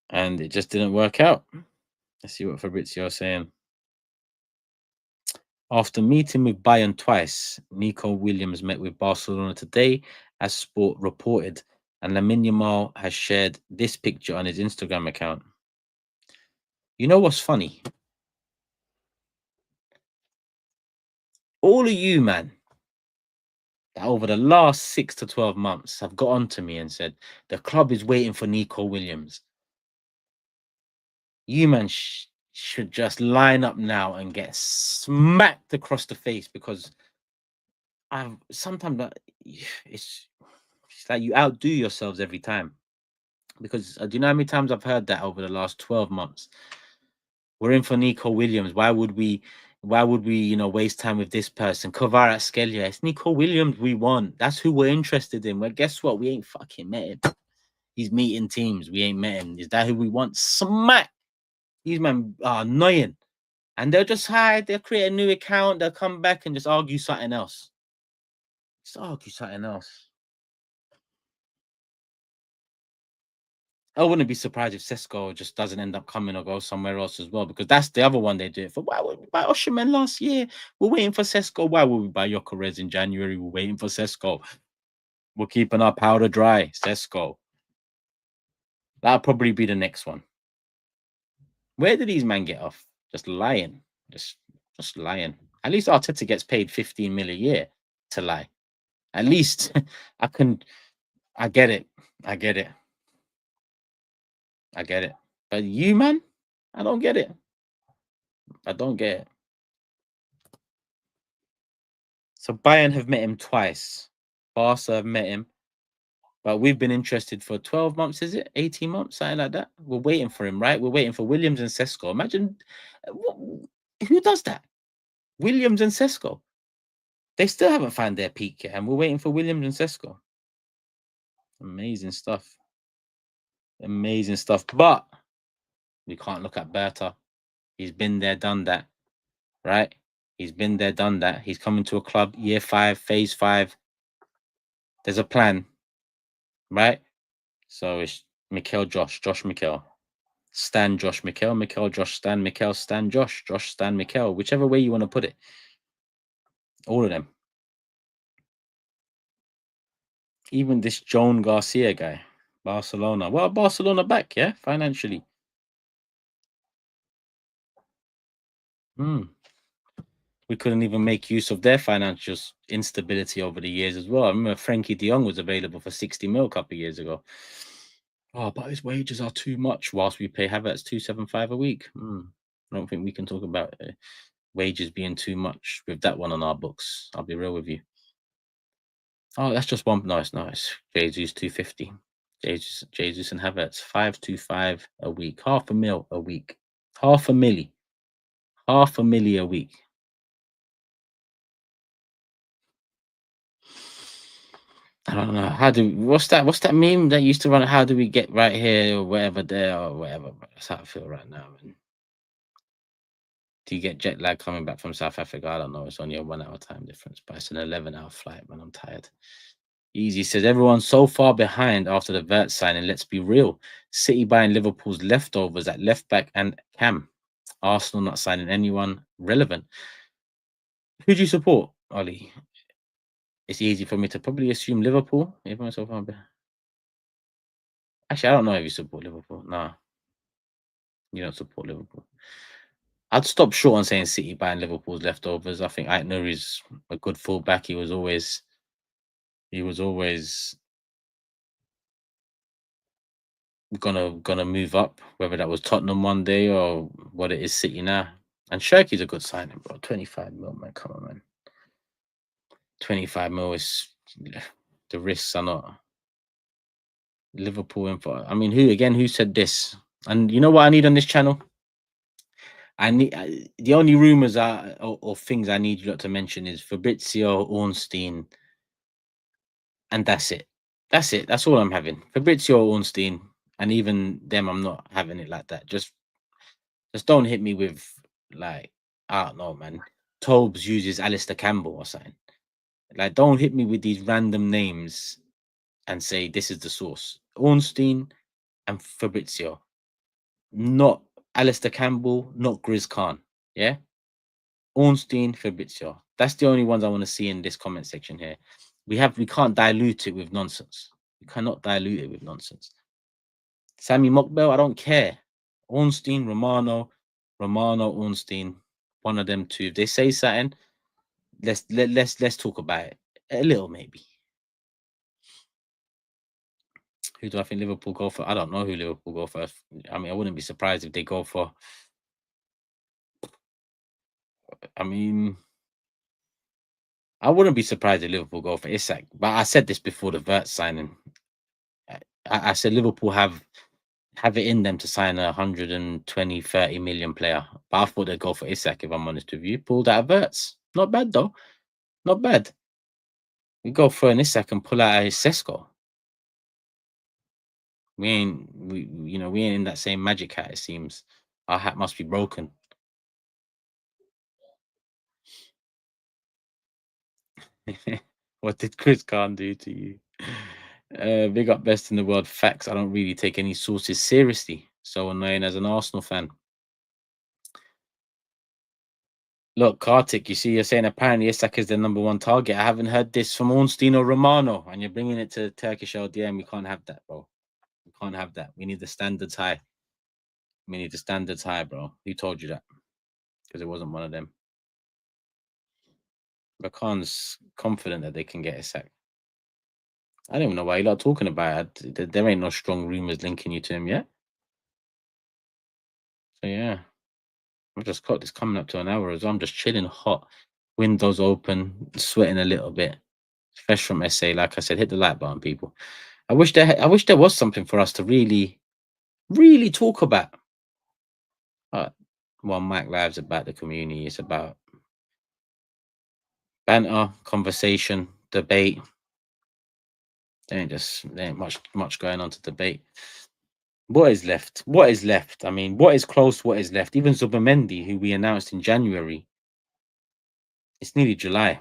and it just didn't work out. Let's see what Fabrizio is saying. After meeting with Bayern twice, Nico Williams met with Barcelona today, as Sport reported, and Lamine Yamal has shared this picture on his Instagram account. You know what's funny? All of you, man, that over the last 6 to 12 months have got on to me and said, the club is waiting for Nico Williams. You, man, should just line up now and get smacked across the face, because I've sometimes it's like you outdo yourselves every time. Because do you know how many times I've heard that over the last 12 months? We're in for Nico Williams. Why would we, waste time with this person? Kvaratskhelia. It's Nico Williams we want. That's who we're interested in. Well, guess what? We ain't fucking met him. He's meeting teams. We ain't met him. Is that who we want? Smack. These men are annoying. And they'll just hide. They'll create a new account. They'll come back and just argue something else. Just argue something else. I wouldn't be surprised if Sesko just doesn't end up coming or go somewhere else as well, because that's the other one they do it for. Why would we buy Osimhen last year? We're waiting for Sesko. Why would we buy Gyökeres in January? We're waiting for Sesko. We're keeping our powder dry. Sesko. That'll probably be the next one. Where did these men get off? Just lying. Just lying. At least Arteta gets paid 15 mil a year to lie. At least I get it. I get it. But you, man, I don't get it. I don't get it. So Bayern have met him twice. Barca have met him, but we've been interested for 12 months, is it? 18 months, something like that. We're waiting for him, right? We're waiting for Williams and Sesko. Imagine who does that? Williams and Sesko. They still haven't found their peak yet, and we're waiting for Williams and Sesko. Amazing stuff. Amazing stuff. But we can't look at Berta. He's been there, done that, right? He's been there, done that. He's coming to a club, year 5, phase 5. There's a plan, right? So it's Mikel Josh, Josh Mikel. Stan Josh Mikel, Mikel Josh Stan Mikel, Stan Josh, Josh Stan Mikel, whichever way you want to put it. All of them. Even this Joan Garcia guy, Barcelona. Well, Barcelona back, yeah, financially. We couldn't even make use of their financial instability over the years as well. I remember Frankie de Jong was available for 60 mil a couple of years ago. Oh, but his wages are too much whilst we pay Havertz 275 a week. I don't think we can talk about wages being too much with that one on our books. I'll be real with you. Oh, that's just one. Nice. Jesus 250. Jesus and Havertz 525 a week. Half a mil a week. Half a milli a week. I don't know. What's that meme that used to run? How do we get right here or wherever there or whatever? That's how I feel right now, man. Do you get jet lag coming back from South Africa? I don't know. It's only a 1 hour time difference, but it's an 11-hour flight, man. I'm tired. Easy says everyone's so far behind after the WIRTZ signing. Let's be real. City buying Liverpool's leftovers at left back and cam. Arsenal not signing anyone relevant. Who do you support, Ollie? It's easy for me to probably assume Liverpool. Everyone's so far behind. Actually, I don't know if you support Liverpool. Nah, you don't support Liverpool. I'd stop short on saying City buying Liverpool's leftovers. I think Aitner is a good fullback. He was always gonna move up, whether that was Tottenham one day or what it is City now. And CHERKI's a good signing, bro. 25 mil, man. Come on, man. 25 mil is the risks are not Liverpool info. I mean, who said this? And you know what I need on this channel? The only rumors or things I need you lot to mention is Fabrizio, Ornstein, and that's it. That's it. That's all I'm having. Fabrizio, Ornstein, and even them, I'm not having it like that. Just don't hit me with like I don't know, man. Tobes uses Alistair Campbell or something. Like, don't hit me with these random names and say this is the source. Ornstein and Fabrizio, not Alistair Campbell, not Grizz Khan. Yeah, Ornstein, Fabrizio. That's the only ones I want to see in this comment section here. We can't dilute it with nonsense. You cannot dilute it with nonsense. Sammy Mockbell, I don't care. Ornstein, Romano, Ornstein, one of them two. If they say something, let's talk about it a little, maybe. Who do I think Liverpool go for? I don't know who Liverpool go for. I mean, I wouldn't be surprised if they go for. I mean, I wouldn't be surprised if Liverpool go for Isak. But I said this before the WIRTZ signing. I said Liverpool have it in them to sign a 120, 30 million player. But I thought they'd go for Isak, if I'm honest with you. Pulled out of WIRTZ. Not bad, though. Not bad. We go for an Isak and pull out a Sesko. We ain't in that same magic hat, it seems. Our hat must be broken. What did Chris Khan do to you? Big up best in the world. Facts. I don't really take any sources seriously. So annoying as an Arsenal fan. Look, Kartik, you see, you're saying apparently Isak is the #1 target. I haven't heard this from Ornstein or Romano, and you're bringing it to Turkish LDM. We can't have that, bro. We can't have that. We need the standards high. We need the standards high, bro. Who told you that? Because it wasn't one of them. But Khan's confident that they can get Isak. I don't even know why you're not talking about it. There ain't no strong rumors linking you to him yet. So yeah, I just got this coming up to an hour as well. I'm just chilling hot, windows open, sweating a little bit. Fresh from SA, like I said, hit the like button, people. I wish there was something for us to really talk about. Well, Mike Live's about the community. It's about banter, conversation, debate. There ain't much going on to debate. What is left? What is left? I mean, what is close? What is left? Even Zubamendi, who we announced in January, it's nearly July.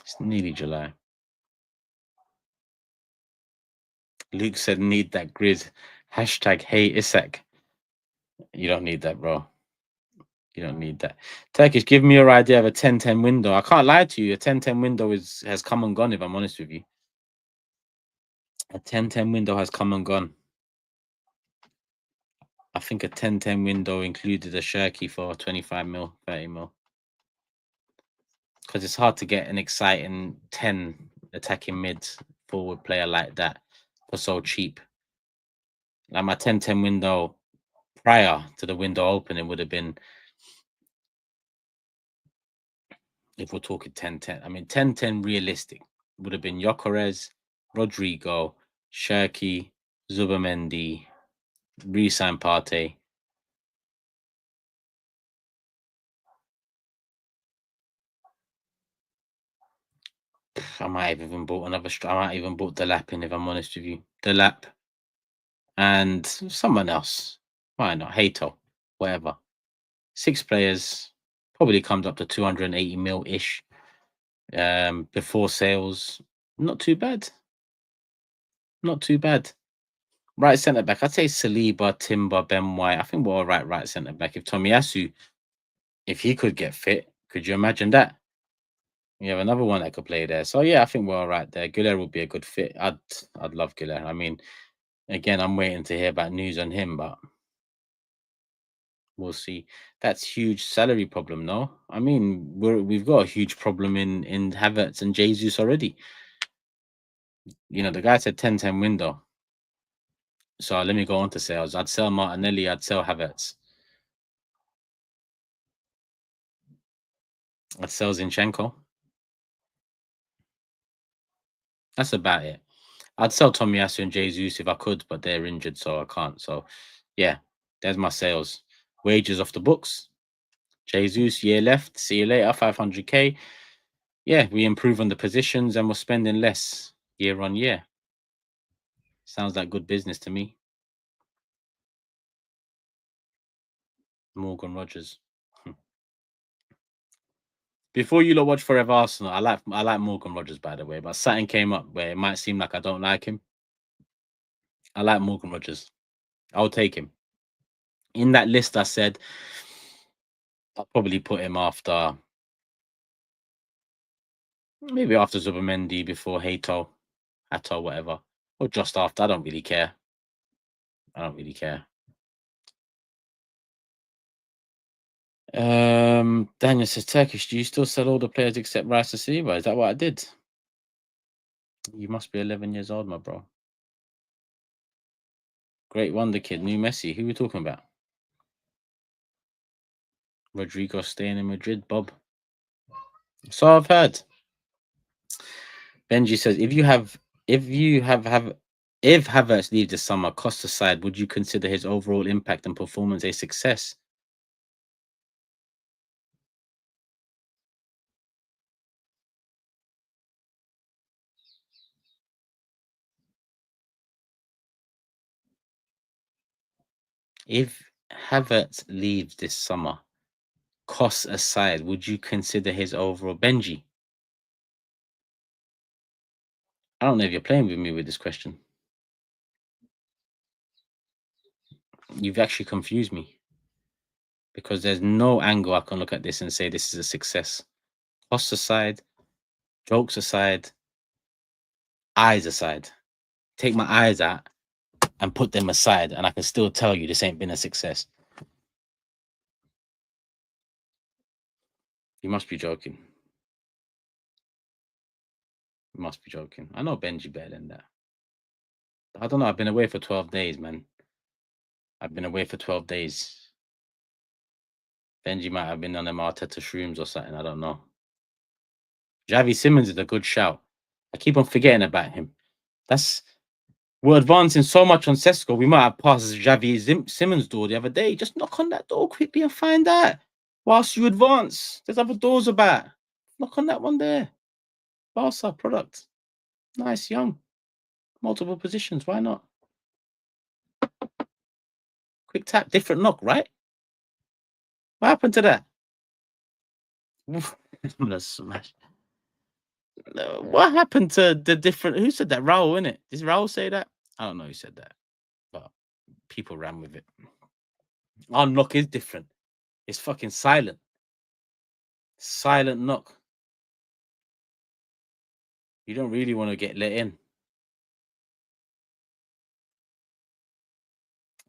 It's nearly July. Luke said, "Need that grid." Hashtag Hey Isak. You don't need that, bro. You don't need that. Turkish, give me your idea of a 10-10 window. I can't lie to you. A 10-10 window has come and gone, if I'm honest with you. A 10-10 window has come and gone. I think a 10-10 window included a CHERKI for 25 mil, 30 mil. Because it's hard to get an exciting 10 attacking mid forward player like that for so cheap. Like my 10-10 window prior to the window opening would have been, if we're talking 10-10, I mean 10-10 realistic would have been Gyökeres, Rodrigo, CHERKI, Zubamendi, re-sign Partey. I might have even bought I might even bought the lap in, if I'm honest with you. The lap and someone else. Why not? Hato, whatever. 6 players, probably comes up to 280 mil ish. Before sales, not too bad. Not too bad. Right centre back, I'd say Saliba, Timber, Ben White. I think we're all right centre back. If Tomiyasu, if he could get fit, could you imagine that? You have another one that could play there. So yeah, I think we're all right there. Güler would be a good fit. I'd love Güler. I mean, again, I'm waiting to hear about news on him, but we'll see. That's huge salary problem, no? I mean, we've got a huge problem in Havertz and Jesus already. You know, the guy said 10-10 window. So let me go on to sales. I'd sell Martinelli, I'd sell Havertz. I'd sell Zinchenko. That's about it. I'd sell Tomiyasu and Jesus if I could, but they're injured, so I can't. So yeah, there's my sales. Wages off the books. Jesus, year left. See you later. 500k. Yeah, we improve on the positions and we're spending less year on year. Sounds like good business to me. Morgan Rogers. Before you lot watch Forever Arsenal, I like Morgan Rogers, by the way, but something came up where it might seem like I don't like him. I like Morgan Rogers. I'll take him. In that list, I said I'll probably put him after, maybe after Zubamendi, before Hato, whatever, or just after. I don't really care. I don't really care. Daniel says, Turkish, do you still sell all the players except Rice to Saliba? Is that what I did? You must be 11 years old, my bro. Great wonder kid, new Messi. Who are we talking about? Rodrigo staying in Madrid, Bob. So I've heard. Benji says, if Havertz leaves this summer, cost aside, would you consider his overall impact and performance a success? If Havertz leaves this summer, costs aside, would you consider his overall Benji? I don't know if you're playing with me with this question. You've actually confused me because there's no angle I can look at this and say this is a success. Costs aside, jokes aside, eyes aside. Take my eyes out and put them aside, and I can still tell you this ain't been a success. You must be joking. You must be joking. I know Benji better than that. I don't know. I've been away for 12 days, man. I've been away for 12 days. Benji might have been on them Arteta shrooms or something. I don't know. Javi Simmons is a good shout. I keep on forgetting about him. We're advancing so much on Sesko. We might have passed Javi Simmons' door the other day. Just knock on that door quickly and find out. Whilst you advance, there's other doors about. Knock on that one there. Barca product. Nice, young. Multiple positions. Why not? Quick tap, different knock, right? What happened to that? I'm gonna smash. What happened to the different? Who said that? Raul, innit? Did Raul say that? I don't know who said that, but people ran with it. Our knock is different. It's fucking silent. Silent knock. You don't really want to get let in.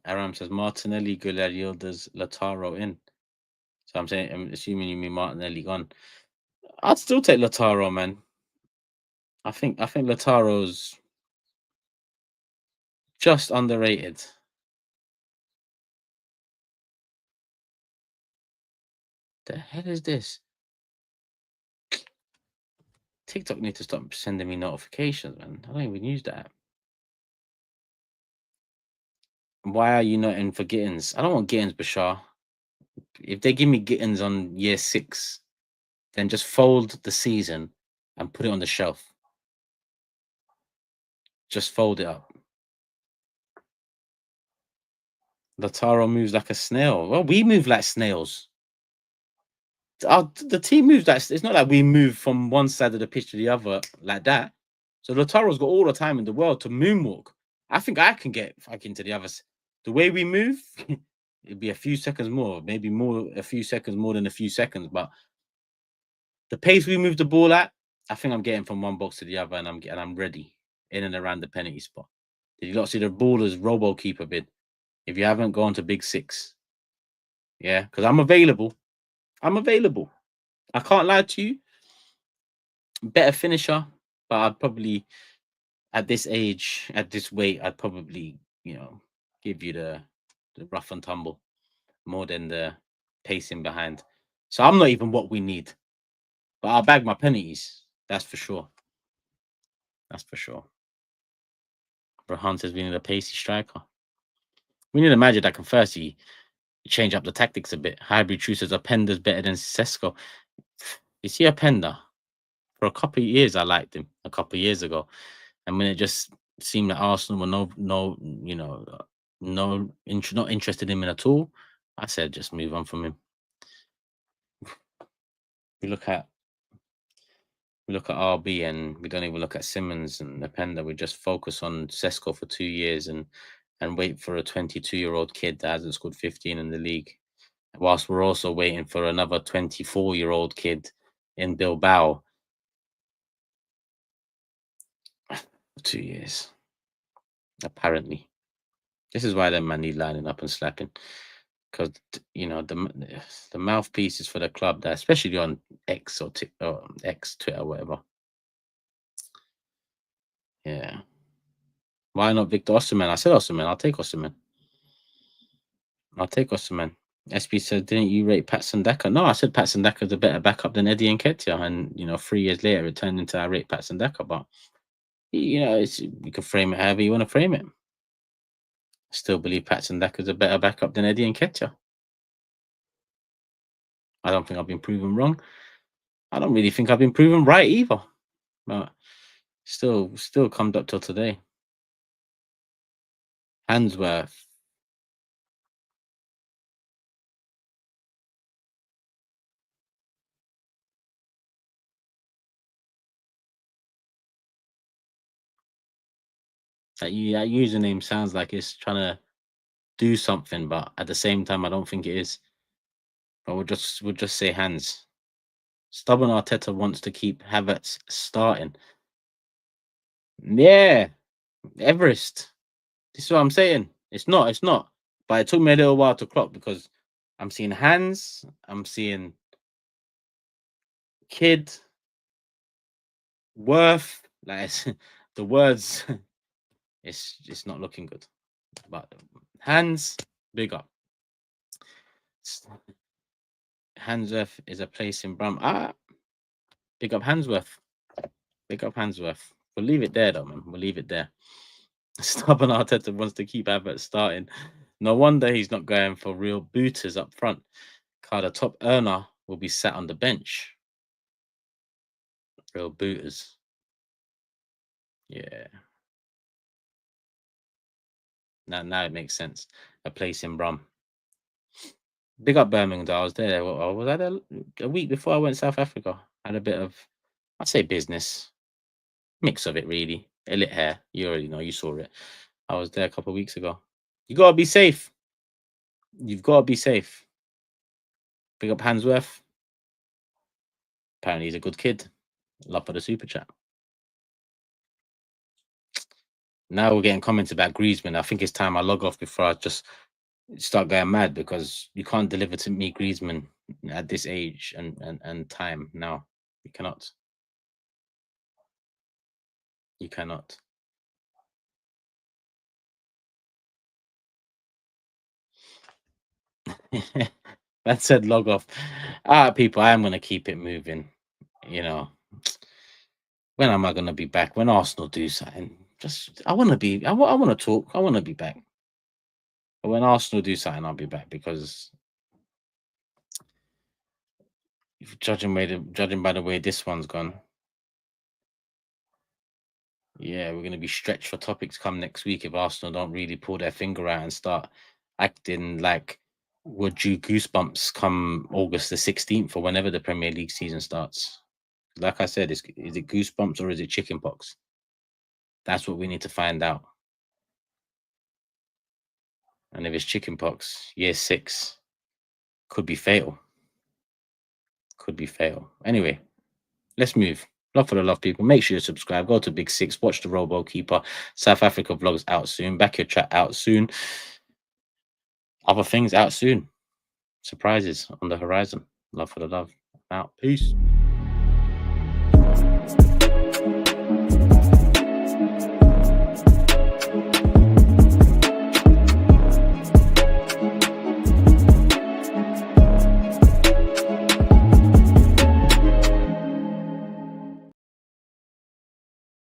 Aram says Martinelli, Gulario does Lautaro in. So I'm assuming you mean Martinelli gone. I'd still take Lautaro, man. I think Lautaro's just underrated. The hell is this? TikTok need to stop sending me notifications, man. I don't even use that. Why are you not in for Gittins? I don't want Gittins, Bashar. If they give me Gittins on year 6, then just fold the season and put it on the shelf. Just fold it up. Lautaro moves like a snail. Well, we move like snails. The team moves like, it's not like we move from one side of the pitch to the other like that. So Lautaro's got all the time in the world to moonwalk. I think I can get fucking to the other. The way we move, it'd be a few seconds more, maybe more, a few seconds more than a few seconds. But the pace we move the ball at, I think I'm getting from one box to the other, and I'm ready in and around the penalty spot. Did you not see the Ballers robo keeper bid? If you haven't gone to Big Six, yeah, because I'm available. I'm available. I can't lie to you. Better finisher, but I'd probably, at this age, at this weight, I'd probably, give you the rough and tumble more than the pacing behind. So I'm not even what we need, but I'll bag my penalties. That's for sure. That's for sure. But Hunter's being a pacey striker. We need a manager that can firstly change up the tactics a bit. Hybrid True says Openda's better than Sesko. You see Openda? For a couple of years, I liked him a couple of years ago. And when it just seemed that Arsenal were not interested in him at all, I said just move on from him. We look at RB and we don't even look at Simmons and Openda. We just focus on Sesko for 2 years and wait for a 22-year-old kid that hasn't scored 15 in the league, whilst we're also waiting for another 24-year-old kid in Bilbao. 2 years, apparently. This is why that man need lining up and slapping, because the mouthpieces for the club, that especially on X or X, Twitter, whatever. Yeah. Why not Victor Osimhen? I said Osimhen. I'll take Osimhen. SB said, didn't you rate Patson Daka? No, I said Patson Daka's a better backup than Eddie Nketiah. And, 3 years later, it turned into I rate Patson Daka. But, you can frame it however you want to frame it. I still believe Patson Daka's a better backup than Eddie Nketiah. I don't think I've been proven wrong. I don't really think I've been proven right either. But still comes up till today. Handsworth. That username sounds like it's trying to do something, but at the same time, I don't think it is. But we'll just say hands. Stubborn Arteta wants to keep Havertz starting. Yeah, Everest. This is what I'm saying. It's not. But it took me a little while to clock because I'm seeing hands. I'm seeing kid. Worth. Like the words, it's not looking good. But hands, big up. Handsworth is a place in Brum. Big up Handsworth. Big up Handsworth. We'll leave it there, though, man. We'll leave it there. Stubborn Arteta wants to keep Havertz starting. No wonder he's not going for real booters up front. The top earner will be sat on the bench. Real booters. Yeah. Now it makes sense. A place in Brum. Big up Birmingham. I was there. Was I there a week before I went to South Africa? Had a bit of, I'd say, business. Mix of it, really. A lit hair. You already know. You saw it. I was there a couple of weeks ago. You got to be safe. You've got to be safe. Big up Handsworth. Apparently he's a good kid. Love for the super chat. Now we're getting comments about Griezmann. I think it's time I log off before I just start going mad, because you can't deliver to me Griezmann at this age and time now. You cannot. You cannot. That said, log off. People, I am going to keep it moving. You know, when am I going to be back? When Arsenal do something. I want to be, I want to talk. I want to be back. But when Arsenal do something, I'll be back, because judging by the way this one's gone, yeah, we're going to be stretched for topics come next week if Arsenal don't really pull their finger out and start acting like we're due goosebumps come August the 16th or whenever the Premier League season starts. Like I said, is it goosebumps or is it chickenpox? That's what we need to find out. And if it's chickenpox, year 6 could be fatal. Could be fatal. Anyway, let's move. Love for the love, people. Make sure you subscribe. Go to Big Six. Watch the Robo Keeper. South Africa vlogs out soon. Back your chat out soon. Other things out soon. Surprises on the horizon. Love for the love. Out. Peace.